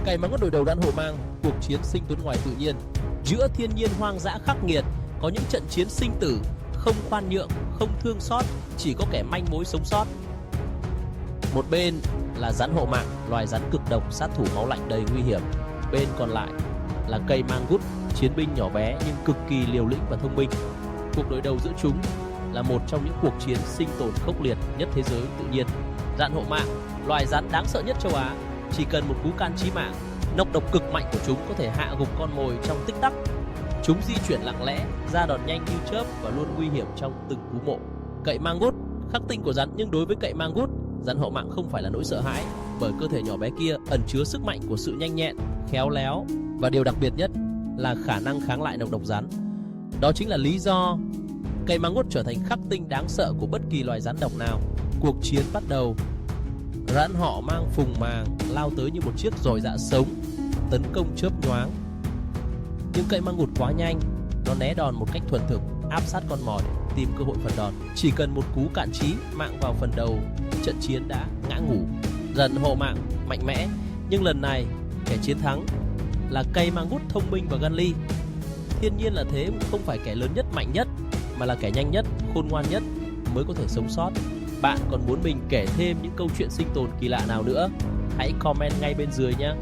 Cày mangút đối đầu rắn hổ mang, cuộc chiến sinh tồn ngoài tự nhiên. Giữa thiên nhiên hoang dã khắc nghiệt, có những trận chiến sinh tử, không khoan nhượng, không thương xót, chỉ có kẻ manh mối sống sót. Một bên là rắn hổ mạng, loài rắn cực độc, sát thủ máu lạnh đầy nguy hiểm. Bên còn lại là cây mangút, chiến binh nhỏ bé nhưng cực kỳ liều lĩnh và thông minh. Cuộc đối đầu giữa chúng là một trong những cuộc chiến sinh tồn khốc liệt nhất thế giới tự nhiên. Rắn hổ mạng, loài rắn đáng sợ nhất châu Á, chỉ cần một cú can chí mạng, nọc độc cực mạnh của chúng có thể hạ gục con mồi trong tích tắc. Chúng di chuyển lặng lẽ, ra đòn nhanh như chớp và luôn nguy hiểm trong từng cú mổ. Cậy mangút, khắc tinh của rắn, nhưng đối với cậy mangút, rắn hổ mạng không phải là nỗi sợ hãi, bởi cơ thể nhỏ bé kia ẩn chứa sức mạnh của sự nhanh nhẹn, khéo léo và điều đặc biệt nhất là khả năng kháng lại nọc độc rắn. Đó chính là lý do cậy mangút trở thành khắc tinh đáng sợ của bất kỳ loài rắn độc nào. Cuộc chiến bắt đầu. Rắn họ mang phùng màng lao tới như một chiếc giòi dạ sống, tấn công chớp nhoáng. Nhưng cậy mangút quá nhanh, nó né đòn một cách thuần thục, áp sát con mồi, tìm cơ hội phần đòn. Chỉ cần một cú cạn chí mạng vào phần đầu, trận chiến đã ngã ngủ. Rắn hổ mạng mạnh mẽ, nhưng lần này kẻ chiến thắng là cậy mangút thông minh và gan ly. Thiên nhiên là thế, không phải kẻ lớn nhất, mạnh nhất, mà là kẻ nhanh nhất, khôn ngoan nhất mới có thể sống sót. Bạn còn muốn mình kể thêm những câu chuyện sinh tồn kỳ lạ nào nữa? Hãy comment ngay bên dưới nhé.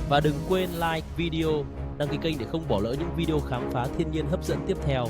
Và đừng quên like video, đăng ký kênh để không bỏ lỡ những video khám phá thiên nhiên hấp dẫn tiếp theo.